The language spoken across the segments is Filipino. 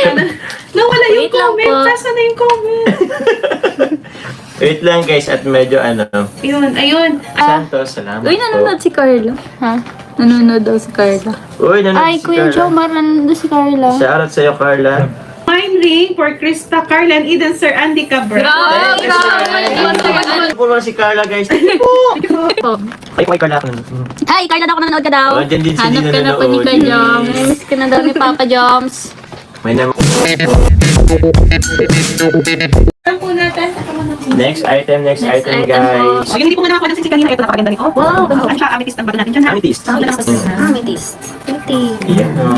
Ayan. Nawala yung Wait lang comment. po. Saan na yung comment? Wait lang guys, at medyo Ayun. Santos, salamat Uy, nanonood si Carla. Ha? Nanonood daw si Carla. Uy, nanonood Ay, si Kuya Carla. Jomar, nanonood si Carla. Shoutout sa'yo, Carla. Fine ring for Krista, Carla, and Eden, Sir Andy Cabral. Thank you, sir. Po si Carla, guys. Thank you po. Ay, Carla. Hi, Carla, daw ako nanonood ka daw. Oh, dyan din si Hanap Lina ka na po ni nanonood. Kuya Joms. Miss ka na daw ni Papa Joms. May naman. Alam po natin. Next item, item guys. O, yung hindi po na nakuha ng kanina. Ito, napakaganda nito. Wow, ganda. Ano siya? Amethyst ang bago natin dyan, ha? Amethyst. Amethyst. Pretty. Yan, no.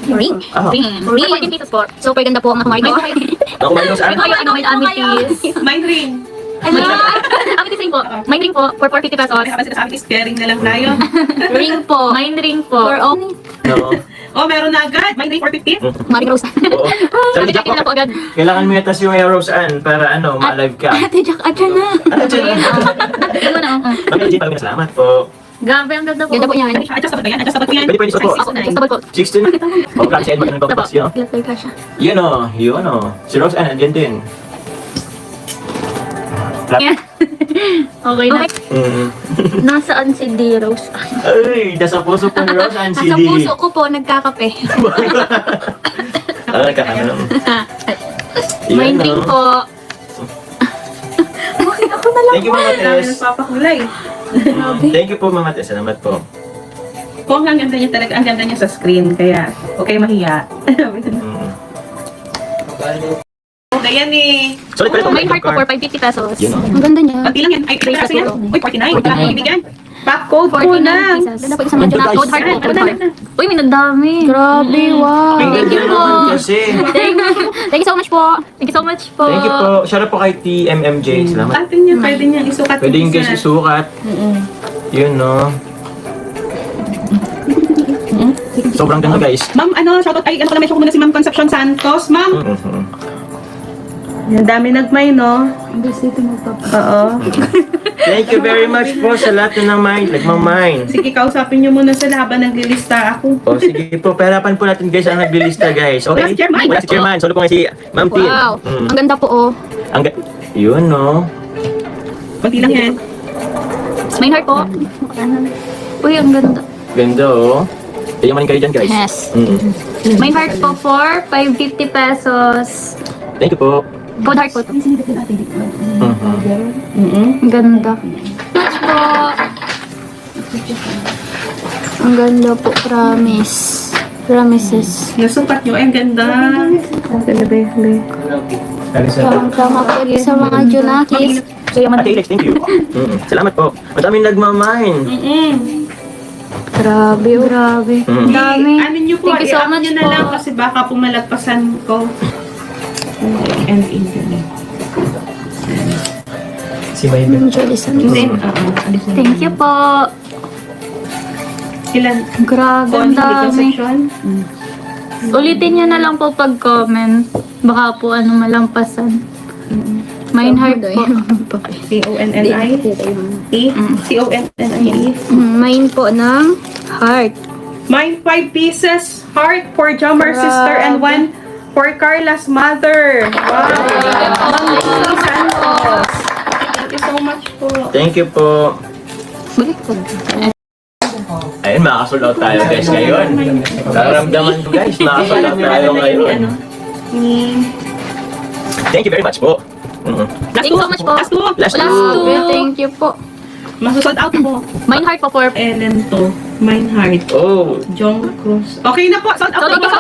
Ring. Ah. Ring. 40 pesos po. Super ganda po ang nakumari ko. Ako man sa Ito yung amethyst. Mind ring. Amethyst ring po. Mine ring po for 450 pesos. Ay, habang sila sa amethyst, pairing na lang tayo. Ring po. Mine ring po. For only. No. Oh, meron na agad. Mind ring 450. Maring Rose. Oo. Sabi ni Jack, Sabi na po agad. kailangan mo yatas yung Rose Ann para ma-live ka. Ate Jack, adyan na. Ano dyan? Ito na. Mami, G, pag salamat po. Grabe, ang ganda po. Ganda po yan. Adjust sabag ba yan? Adjust sabag yan? Pwede suot po. Ako, sabag po. 16. Oh, grabe si Edmond. Ano ba yun? Letter ka siya. Yun o. Si Rose Ann, andyan din. Okay na. Mm. Nasaan si D. Rose? Ay, nasa puso po ni Rose Ann, si Nasa D. puso ko po, nagkakape. Ah, nagkakaroon. Mind ring po. Ako na lang. Thank you, Mama Ang dami Tess. nagpapakulay. Thank you po, Mama Tess. Salamat po. Kung ang ganda niya talaga, ang ganda niya sa screen. Kaya, okay mahiya. Mm. Okay yan eh. Sorry, pala May heart po for 550 pesos. Yun, oh. Ang ganda niya. Pati lang yan. Ay, Bracelet kasi yan. po. Uy, 49. 49. Ibigyan. Back code po 49 na. pieces. Ganda po isang medyo na code heart po. Ay, Code heart. na. Uy, may nagdami. Grabe, wow. Thank you po. Kasi. Thank you so much po. Thank you so much po. Thank you po. Shoutout po kay TMMJ. Salamat. Atin niya, pwede niyang isukat. Pwede yung guys isukat. Yun, no. Sobrang ganda, guys. Ma'am, shoutout, ay, pala, ko muna si Ma'am Concepcion Santos. Ma'am, Mhm. ang dami nagmay, no? Oo. Thank you very much po sa lahat na nagmamine. Sige, kausapin niyo muna sila habang naglilista ako. O sige po, pahirapan po natin guys ang naglilista guys. Okay? Wala si Chairman. Wala si Chairman. Solo po nga si Ma'am Tin. Wow. Ang ganda po, oh. Yun, no. Kunti lang yan. May heart po. Uy, ang ganda. Ganda, oh. Yamanin kayo dyan, guys. Yes. Mm. May heart po for 550 pesos. Thank you po. Code heart po. Mhm. Ang ganda. Much po. Ang ganda po, promise. Promises. Nasukat niyo, ay, ang ganda. Tama po rin sa mga Junakis. Ate Alex, thank you. Salamat po. Madaming nagmamine. Grabe, oh, grabe. Mm. Dami. Ano niyo po, Thank you so i-up much niyo na po. lang kasi baka pumalagpasan ko. And Si Maybe. Thank you po. Ilan? Grabe, ang Connie dami. Concepcion? Ulitin niyo na lang po pag-comment. Baka po malampasan. Mine heart po. C-O-N-N-I? E? C-O-N-N-I-E? Mine po ng heart. Mine 5 pieces, heart for Jomar sister and 1 for Carla's mother. Wow! Ma'am Santos. Thank you so much po. Thank you po. Balik po. Ayun, makakasold out tayo guys ngayon. Nararamdaman ko guys, makakasold out tayo ngayon. Thank you very much po. Thank you so much po. Last two. Last Last two. two. Thank you po. Masusod out po. Mine heart po for... Ellen to. Mine heart. Oh, Jong Cruz. Okay na po. Sold out So, thank you po.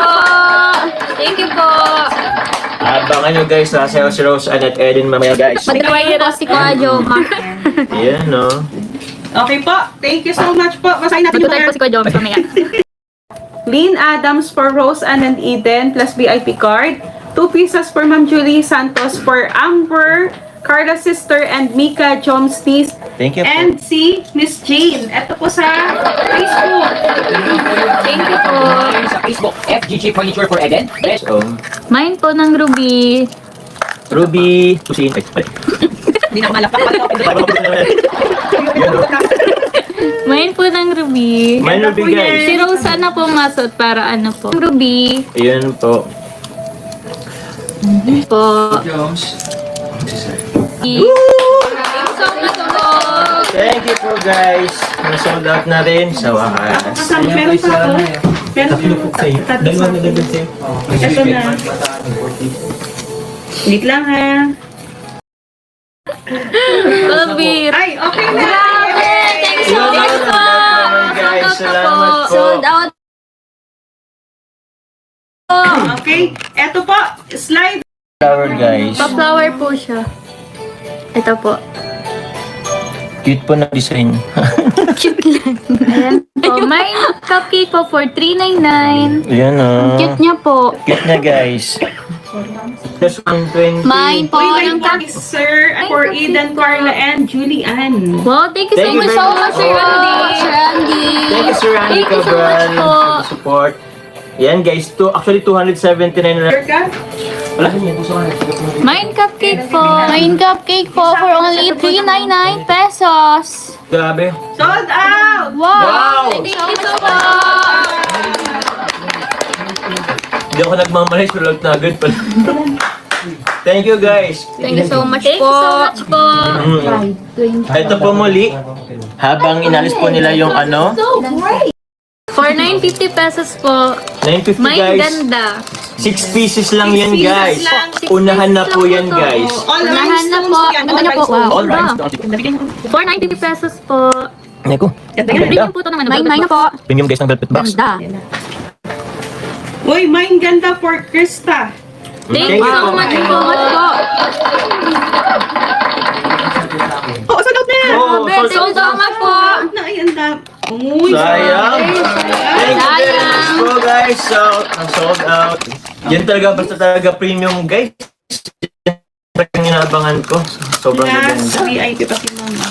Thank you po. abangan nyo guys sa Sales Rose Ann at Eden mamaya guys. Pag-try po si Kuya Jomar. Yan, no. Okay po. Thank you so much po. Basahin natin yung Pag-try po si Kuya Jomar mamaya. Lynn Adams for Rose Ann and Eden plus VIP card. 2 pieces for Ma'am Julie Santos for Amber, Carla's sister, and Mika Jomstis. Thank you po. And si Miss Jane. Ito po sa Facebook. Thank you po. Sa Facebook, FGG Furniture for Eden. Yes. So, Mine po ng Ruby. Ruby, Tusin, ay, pali. Hindi na malapak. Yan, no. Main po ng Ruby. May Ito po Ruby guys. Si Rose na po masot para ano po. Ruby Ayan po. po. So much po. Thank you po guys. Nasold out na rin sa wakas. Kasama, meron pa ako. Meron pa ako. Dalawa na dagdag sa'yo. Ito na. Wait lang ha. Ruby. Ay, okay na. Grabe! Thank you so much po. Guys, Sold out na salamat po. po. Sold out po. Okay, eto po, slide. Flower guys. Pa-flower po siya. Ito po. Cute po na design. Cute lang. Ayan po. May cupcake po for $3.99. Ayan o. Cute niya po. Cute na guys. Just 120. Mine po. Uy, Yung may cupcake. sir for Eden, Carla, and Julian. Wow, thank you Thank you so very much, much Sir po. Randy. Sir Randy. Thank you Sir Randy Thank you so Cabral much po. for the support. Yan guys, actually 279 na. Sir ka? Wala kanya, gusto ka na. Mine cupcake po. Mine cupcake po for only $3.99 pesos. Grabe. Sold out! Wow! Thank you so much. Hindi ako nagmamalay, sulat na agad pala. Thank you guys. Thank you so much po. Thank you so much po. Ito po muli, habang inalis po nila yung ano, For 950 pesos po. 950 May guys. ganda. 6 pieces lang yan 6 pieces guys. lang. Unahan na po Six yan pieces lang guys. All Unahan na rhinestones po. yan, Ang all ganda po. rhinestones. Wow. All Diba? right. For 950 pesos po. Neko. Premium po ito naman. Mine na po. Premium guys ng velvet box. Ganda. Uy, mine ganda for Krista. Thank you so much po. Oh, sold out na yan! Oh, Thank you so much po. Na, ay, ang dami. Uy, Sayang. Thank you very much po guys. So, sold out. Yan talaga, basta talaga premium guys. Yung inaabangan ko. Sobrang Last maganda. VIP pa si Mama.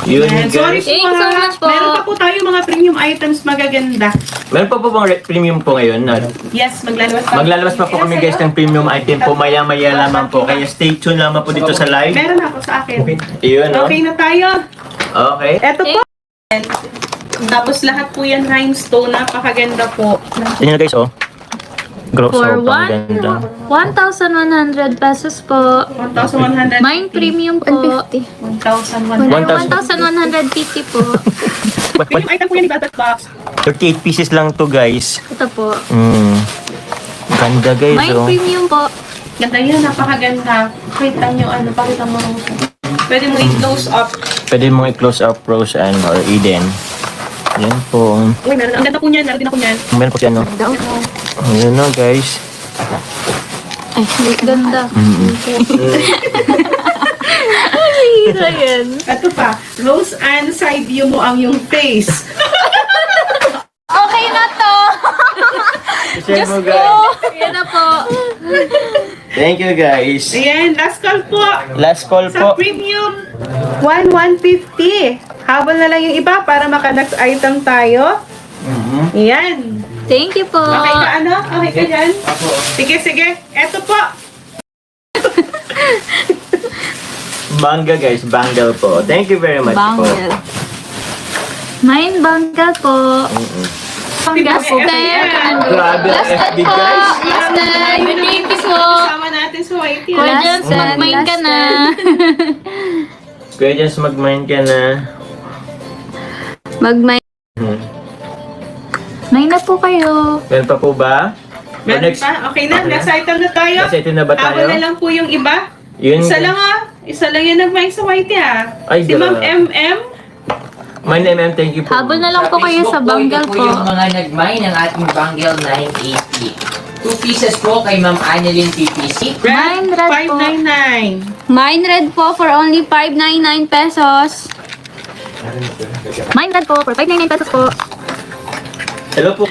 Yun Yan. Sorry guys. po Thank you so ha. much po. Meron pa po tayo mga premium items magaganda. Meron pa po bang premium po ngayon? Yes, maglalabas pa. Maglalabas pa po kami guys ng premium item po maya-maya lamang po. Kaya stay tuned lamang po dito sa live. Meron ako sa akin. Yun, no? Okay na tayo. Okay. Eto po. Tapos lahat po yan rhinestone. Napakaganda po. Tingnan guys, oh. Gross, For sobrang ganda. 1,100 pesos po. 1,100. Mine premium po. 1,100. 1,150 po. Premium item po yan ni Velvet Box. 38 pieces lang to guys. Ito po. Ganda guys, Mine oh. premium po. Ganda yan. Napakaganda. Pakita nyo ano. Pakita mo. Pwede mo i-close up. Pwede mong i-close up Rose and or Eden. Yan po. Uy, meron. Ang ganda po niyan. Meron din ako niyan. Meron po siya, no? Ayan na guys. Ay, ganda. Hira yan. Ito pa. Rose and side view mo ang yung face. Okay na to. Share mo guys. Yan na po. Thank you guys. Ayan. Last call po. Last call Sa po. premium, 1,150. Habol na lang yung iba para maka-next item tayo. Ayan. Thank you po. Okay ka ano? Okay ka dyan? Sige, sige. Eto po. Bangga guys, bangle po. Thank you very much po. Mine banggal po. Gasted. Grabe ang FB guys. Gasted. Good evening po. Kasama natin sa white Kuya yan. Jens, mag-mine ka na. Kuya Jens, mag-mind ka na. Mag-mine. Hmm. Mine na po kayo. Meron pa po ba? Or Meron pa? Okay na. Next item na tayo. Next item na ba tayo? Habol na lang po yung iba. Yun. Isa lang ah. Isa lang yung nag-mine sa white ah. Ay, Si Ma'am grabe. MM. My name, ma'am. Thank you po. Habol na lang po kayo sa banggal ito po yung po. mga nagmay ng ating Bangle 980. 2 pieces po kay Ma'am Annalyn PPC. Mine red po. 599. Mine red po for only 599 pesos. Mine red po for 599 pesos po. Hello po.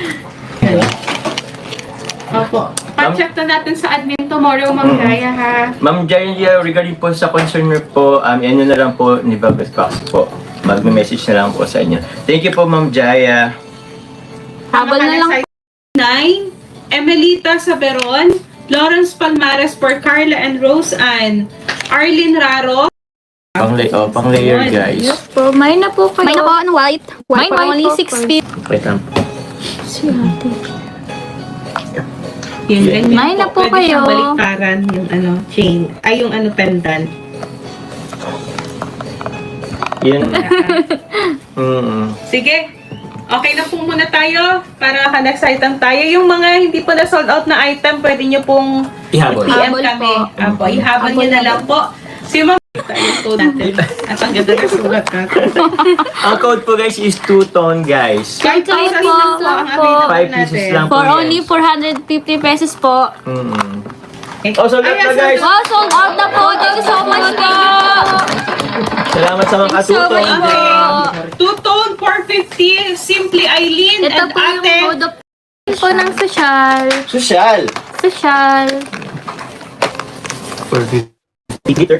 Opo. Pa-check na natin sa admin tomorrow, Ma'am Gaya ha. Ma'am Jaya, regarding po sa concern niyo po, yan na lang po ni Velvet Box po. Mag-message na lang po sa inyo. Thank you po, Ma'am Jaya. Habol na lang. 9. Emelita Saberon. Lawrence Palmares for Carla and Rose Ann. Arlene Raro. Pang layer guys. Yes po. May na po kayo. May na po, ano, white. May for only white po, 6 feet. Wait lang. Si ate. Yun, ganyan May na po Pwede siyang kayo. baliktaran yung chain. Ay, yung pendant. Yun. Mm. Sige. Okay na po muna tayo para next item tayo. Yung mga hindi po na sold out na item, pwede nyo pong Ihabol. PM Habol kami. po. Apo, ihabol nyo na lang po. So yung mga tayo po natin. At ang ganda na sulat natin. Ang code po guys is 2-tone guys. 5 pieces po, lang po ang po. available 5 pieces natin. lang po For guys. only 450 pesos po. Oh, sold out na guys. Oh, sold out na po. Thank you so much po. Salamat sa mga Thank you so much katutong. po. Two-tone, 450, Simply Eileen Ito and po yung Ate. mode of po ng social. Social. Social. 30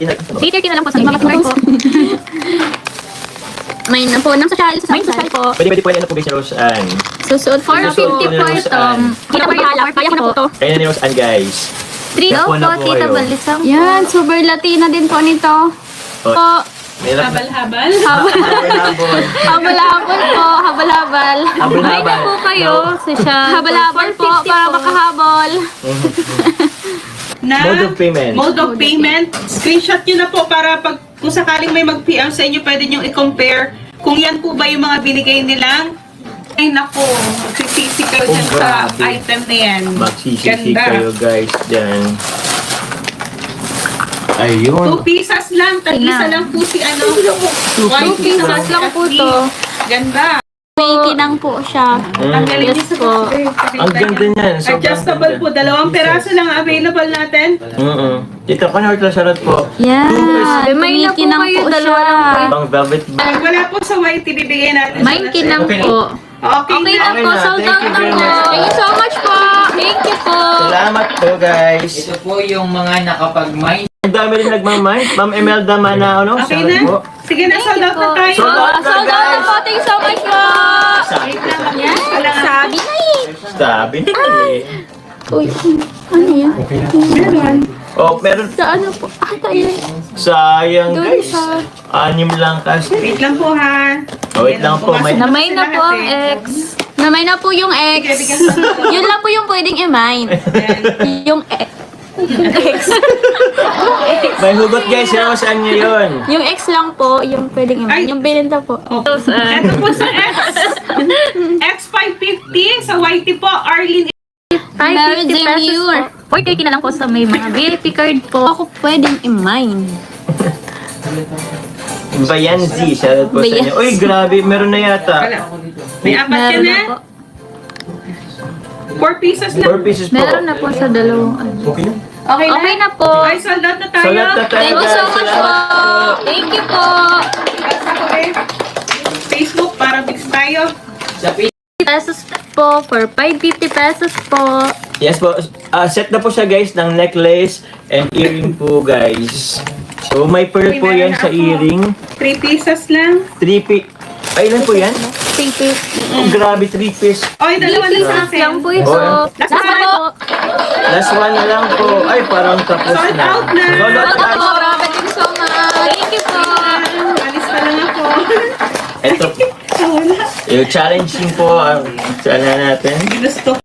na. 330 na lang po sa mga cards. May na po ng social. May social po. Pwede po yan na po guys ni Rose Ann. Susuot po. 450 po ito. Kita po yung alak. Kaya ko na po to. Kaya na ni Rose Ann guys. 3. Hello Nakuha na po, po Tita kayo. Balisang po. Yan, super Latina din po nito. Oh, Po. Meron. Habal-habal. Habol. Habal-habal po. Habal-habal. May na po kayo. Social. Habal-habal po 450 para makahabol. Na Mode of payment. Mode of payment. Screenshot nyo na po para pag kung sakaling may mag-PM sa inyo, pwede nyo i-compare kung yan po ba yung mga binigay nilang. Ay nako, magsisisi kayo dyan sa grabe. item na yan. Magsisisi Ganda. kayo guys dyan. Ayun. 2 pieces lang, tag-isa lang po si ano. 2 1 pieces pieces lang po to. Ganda. May kinang po siya. Ang galing Yes niya sa po. Ang ganda niyan. Sobrang Adjustable ganda. po, 2 peraso lang available natin. Dito ka na sarap po. Yan. May na po kinang kayo. po Dalawa siya. lang po. Pang velvet bag. Wala po sa white, ibibigay natin. May kinang po. Okay, Okay na. na po. na. Sold Thank out you na very po. much. Thank you so much po. Thank you po. Salamat po guys. Ito po yung mga nakapag-mine. Ang dami rin nagmamay. Ma'am Emelda Mana, ano? Okay Sorry na. po. Sige na, sold out na tayo. Sold out. Sold out na po. Thank you so much po. Wait lang, mag-yes pa lang. Sabi na eh. Sabi na eh. Uy, ano yan? Meron. Oh, meron. Sa ano po? Ah, tayo. Sayang Doon guys. sa... 6 lang kasi. Wait lang po ha. Oh, wait lang po. May... Namay na po ang ex. Namay na po yung ex. Sige, bigyan ko na. Yun lang po yung pwedeng i-mine. Yung ex. May hugot guys. Saan niyo yun? Yung ex lang po, yung pwedeng Ay. i-mine. Yung binenta po. Ito po sa X550 sa YT po, Arlene. 550 Mary Jane pesos Muir. po. 430 na lang po sa may mga VIP card po. Ako pwedeng i-mine. Bayanzi. Shoutout po sa inyo. Uy, grabe. Meron na yata. Wala. May apat ka Meron na. na po. 4 pieces na. 4 pieces po. Meron na po sa dalawang ano. Okay na. Okay na? Okay na po. Okay, sold out na tayo. Salat na tayo Thank you so guys. much po. Thank you po. Basta ko eh. Facebook para mix tayo. Sa Pesos po for 550 pesos po. Yes po. Set na po siya guys ng necklace and earring po guys. So may pearl po yan sa earring. 3 pieces lang. 3 piece. Ay, ilan po yan? Thank you. Oh, grabe, 3 piece. Oy, dalawa na sa Pesos akin. lang po ito. Oh, Last Last one. po. Last one na lang po. Ay, parang tapos Sold na. out na. Sold out Ako na. po. Thank you so much. Thank you po. Alis pa lang ako. Ito. Wala. Yung challenging po ang sana natin. Ginusto.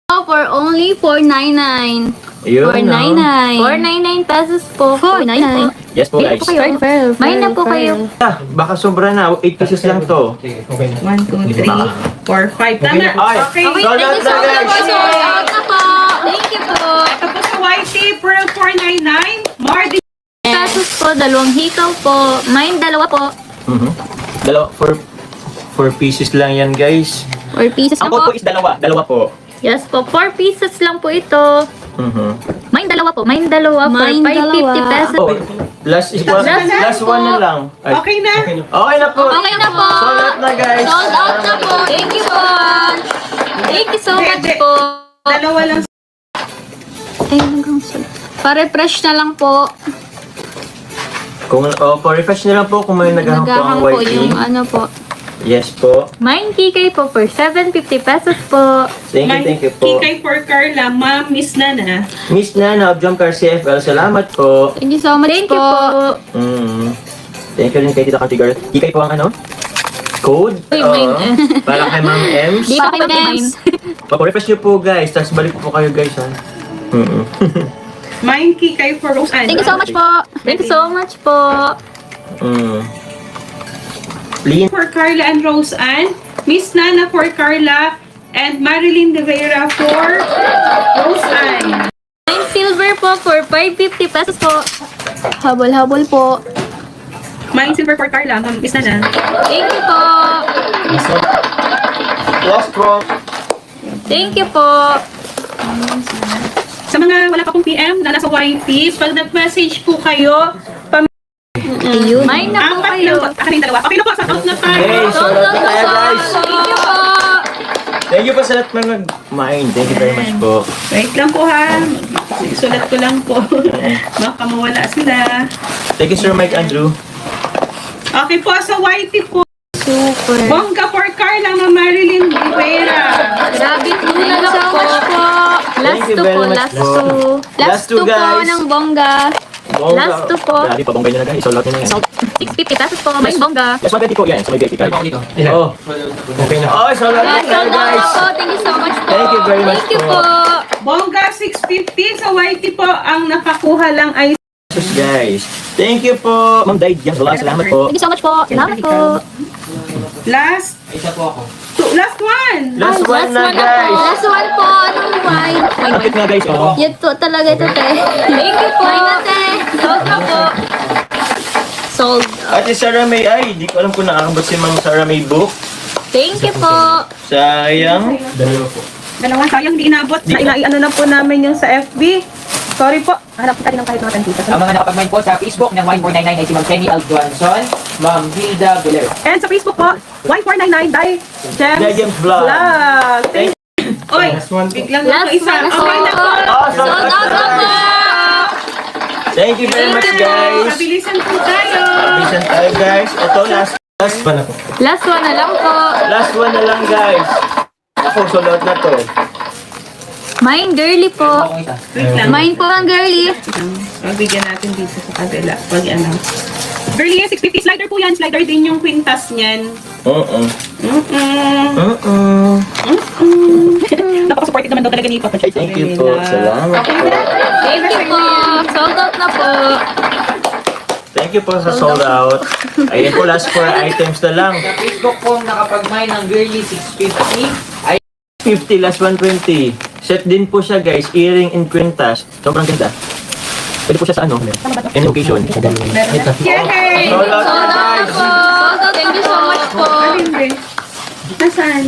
Oh, for only 499. Yun, 499. 499 pesos po. 499. Yes po guys. May na po kayo. Baka sobra na. 8 pieces lang to. 1, 2, 3, 4, 5. Tama. Ay, Okay. sold out na guys. Sold out na po. Thank you po. Tapos sa YT, Pearl 499. More than Pesos po, dalawang hikaw po. Mine, dalawa po. Dalawa, 4 pieces lang yan guys. 4 pieces Ang na code po. po is dalawa po. Yes po, 4 pieces lang po ito. Mine, dalawa po. Mine, dalawa for Mine, 550 dalawa. pesos. Oh, last one na lang. Ay, Okay na. okay na po. Okay na po. Sold out na guys. Sold out na po. Thank you po. Thank you so much po. Dalawa lang. Ay, hanggang sold. Pa-refresh na lang po. Kung refresh na lang po kung may naghahang po ang Nagahang po white yung ink. ano po. Yes po. Mine, kikay po for 750 pesos po. Thank you po. Kikay for Carla, Ma'am Miss Nana. Miss Nana of Jump Car CFL, salamat po. Thank you so much Thank po. you po. Thank you rin kay Tita Katigor. Ikay po ang ano? Code? Uy, Oo. mine. Para kay Ma'am Ems. Di pa kayo mag-mine. Papo-refresh niyo po guys, tapos balik po kayo guys ha. Mine key kay for Rose Ann. Thank you so much po. Thank you so much po. Lean. For Carla and Rose Ann. Miss Nana for Carla. And Marilyn De Vera for Rose Ann. Mine silver po for 550 pesos po. Habol-habol po. Mine silver for Carla. Miss Nana. Thank you po. Last one. Thank you po. Sa mga wala pa pong PM na nasa YT, pag nag-message po kayo, Ayun. Mine na po apat kayo. lang po. Yung dalawa. Okay na po, sa out na tayo. Hey, shout out na tayo guys. Thank you po. Thank you po sa lahat mga nag-mind. Thank you very much po. Wait lang po ha. Sulat ko lang po. Baka mawala sila. Thank you Sir Mike Andrew. Okay po, sa YT po. Super. Bongga for Carla, Ma'am Marilyn Rivera. Grabe po na lang po. Last Thank you two very po, much last po. two. Last Last two, two po guys. ng bongga. Last two po. Grabe, pabonggay nyo na guys. Sold out nyo na yan. 650 pesos po, may bongga. Yes, maganda po yan. So may VIP card. Ako dito. Oh. Okay na. Oh, sold out Yes, na sold out guys. po. Thank you so much po. Thank you very much Thank you po. po. Bongga 650 sa YT po. Ang nakakuha lang ay Jesus guys. Thank you po. Ma'am Daid yan. Salamat po. Thank you so much po. Salamat po. last Isa po ako. last one. Last one na po. guys. Last one po. Anong wine? Kapit na guys. Oh. Yan po talaga ito, te. Thank you po. Te. Sold na po. Sold. Ate Sarah May. Ay, di ko alam kung nakakabot si Ma'am Sarah May book. Thank you po. Sayang. Dalawa sayang hindi inabot. Ano na po namin yung sa FB. Sorry po. Hanap kita rin ng kahit mga tantita. Ang mga nakapag-mine po sa Facebook ng 1499 ay si Ma'am Kenny Alduanzon, Ma'am Hilda Villar. And sa Facebook po, 1499 Dai Gems Dai Gems Vlog. Thank Oy, Last one. biglang na Last po isa. one na Okay na po. Oh, Sold out na po. Thank you very much guys. Mabilisan po tayo. Bisan tayo guys. Ito last one na po. Last one na lang po. Last one na lang guys. Ako, sold out na to. Mine girly po. Ako isa. Wait lang. Mine po ang girly. Magbigyan natin dito sa kabila. Pag ano. Girlie, 650 slider po yan. Slider din yung quintas niyan. Napaka-supportive naman daw talaga ni Papa. Thank you po. Salamat po. Thank you po. Sold out na po. Thank you po sa sold out. Ayan po, last 4 items na lang. Sa Facebook po nakapag-mine ng Girly 650 ay 50, last 120. Set din po siya guys, earring in quintas. Sobrang ganda. Pwede po siya sa ano? Any occasion. Yay! Sold out Sold na out guys. po. Sold out. Thank you so much po. Alin ba? Nasaan?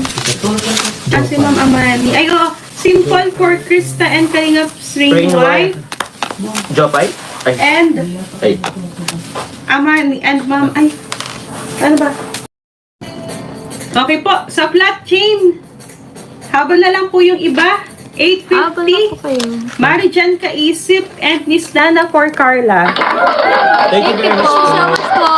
Si Ma'am Amani. Ay, oh. Simple for Krista and Kalingap String Rain White. Jopay? Ay, And ay. Amani and Ma'am. Ay, ano ba? Okay po, sa flat chain. Habol na lang po yung iba. Habol na po 850. kayo. Marijan Kaisip and Miss Nana for Carla. Thank you Thank you very po. much So po. much po.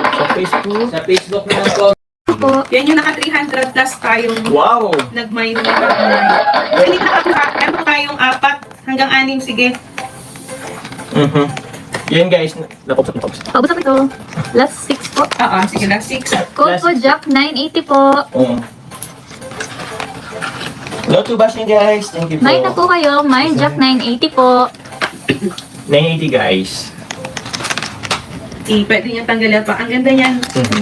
Sa Facebook. sa Facebook naman po. Po. Yan yung naka 300 plus tayong Wow! nag-mine. Kasi hindi nakakuha. Meron po tayong 4 hanggang 6. Sige. Yan guys, napopsap. Paubos ako ito. Last 6 po. Oo, sige lang. 6. Code po Jack 980 po. Hello to bashing guys. Thank you po. Mine na po kayo. Mine Jack 980 po. 980 guys. Pwede niyang tanggalin pa. Ang ganda niyan.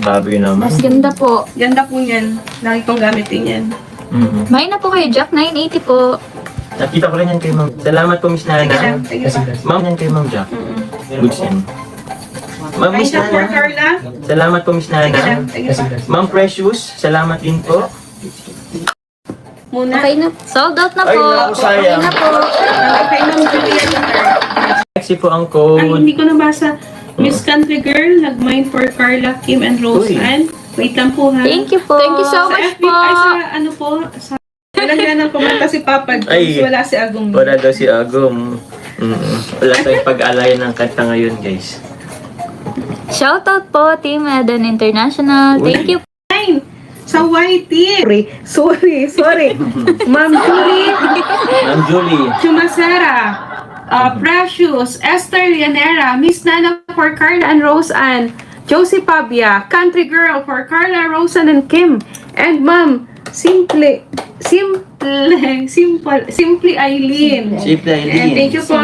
Baboy naman. Mas ganda po. Ganda po niyan. Lagi kong gamitin yan. Mine na po kayo Jack 980 po. Nakita ko rin yan kay Ma'am. Salamat po Miss Sige Nana. lang. Sige pa. Ma'am yan kay Ma'am Jack. Goods yan. Ma'am Miss Ayun for Nana. Carla. Salamat po Miss Sige lang. Nana. Sige pa. Ma'am Precious, salamat din po. Muna. Okay na. Sold out na Ay, po. naku, sayang. Okay na po. Okay, Ma'am Julia. Sexy po ang Ay, code. hindi ko nabasa. Miss Country Girl, nag-mine for Carla, Kim, and Rose Uy. Ann. Wait lang po ha. Thank you po. Thank you so Sa much FB, po. ay sa ano po, sa... Walang ganang kumanta si Papa Jones, Ay. wala si Agong. Wala daw si Agum. Wala tayong pag-alayan ng kanta ngayon guys. Shoutout po Team Eden International. Thank you. Nine, sa YT. Sorry. Ma'am Julie, Ma'am Julie. Chumasera, Precious, Esther Llanera, Miss Nana for Carla and Rose Ann, Josie Pabia, Country Girl for Carla, Rosan, and Kim. And Ma'am, Simple Eileen. Simple And Eileen. thank you po.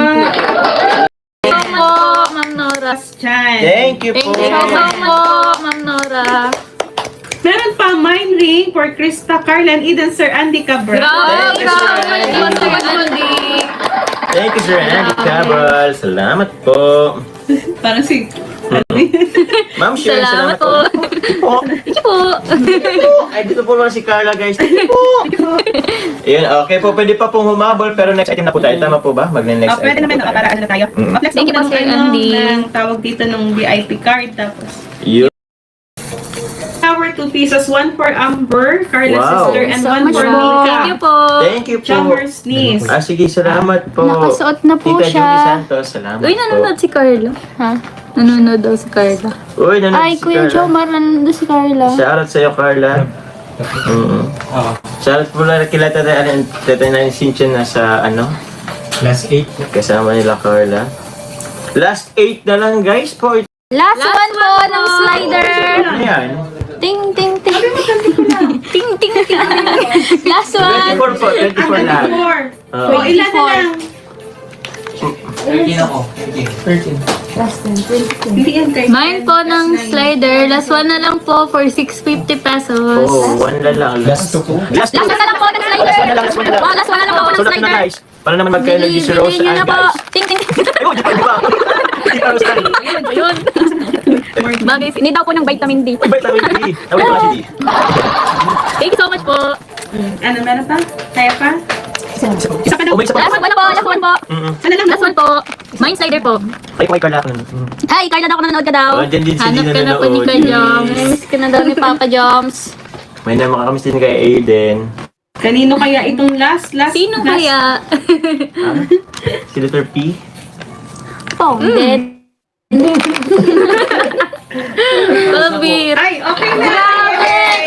Thank you po, Ma'am Nora. Chan. Thank you Thank po. you so po, Ma'am Nora. Meron pa Mind Ring for Krista, Carla, and Eden, Sir Andy Cabral. Thank you, Sir Andy. Thank you, Sir Andy Cabral. Salamat po. Parang si... Ma'am Sharon, Salamat salamat po. Po. Thank you po. Ay, dito po naman si Carla, guys. Thank you po. Ayun, okay po. Pwede pa pong humabol, pero next item na po tayo. Tama po ba? Magne-next Pwede item naman, po tayo. para ano na tayo. Flex Thank you po, Sir Andy. ng tawag dito ng VIP card. Tapos, Yun. Power 2 pieces, 1 for Amber, Carla Wow. sister, and So 1 much for po. Mika. Thank you po. Thank you po. Chambers Sneeze. Sige, salamat po. Nakasuot na po Tita siya. Julie Santos, salamat Uy, po. nanonood si Carla. Ha? Nanonood daw si Carla. Uy, nanonood Ay, si Kuya Carla. Jomar, nanonood si Carla. Shoutout sa'yo, Carla. Shoutout po lang kila Tata Nanay Cynthia na sa ano, Last 8. kasama nila Carla. Last 8 na lang guys po. Last one po ng slider. Ano yan? Ting, ting, ting. Ting, ting, ting. Last one. 24 po, 24 lang. 24. Oo. O, ilan na lang? 13 ako. 13. Hindi yan kay Mine po ng slider. Last one na lang po for 650 pesos. Oh, 1 na lang. Last 2 po. Last Last one na lang po ng slider. Last one na lang, last one na lang. Oh, last one na lang po ng Sulat na slider. guys. Para naman magka-energy si Rose Bilhin nyo and na po. guys. Ting, ting, ting. Ayun, di ba? Di pa Rose and. Ayun. Bagay, need daw po ng vitamin D. May vitamin D. Tawag ko si D. Thank you so much po. Ano, meron pa? Kaya pa? Isa pa daw. Oh, may isa pa. Last one po, last one po. Ano lang? Last one po. Mine slider po. Ay, kay Carla. Hi, Carla daw, kung nanonood ka daw. Oh, dyan din si Hanap Dina ka na po ni nanonood. Ka Joms. Miss ka na daw ni Papa Joms. May namakakamiss din kay Aiden. Kanino kaya itong last? Sino kaya? Si Letter P. Oh, dead. Pabir. Ay, okay na.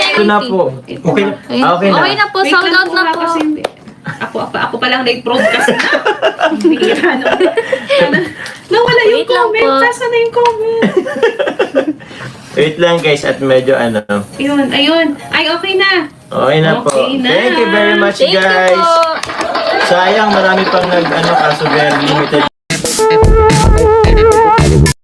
Ito na po. Okay na. Okay na. Okay na po, Wait sold lang out na po. kasi hindi- Ako pa lang late broadcast na. Bihira na. Nawala yung Wait lang comment. po. Saan na yung comment? Wait lang guys at medyo ano. Ayun. Ay, okay na. Okay na po. Okay na. Thank you very much Thank you guys. po. Sayang marami pang kaso very limited.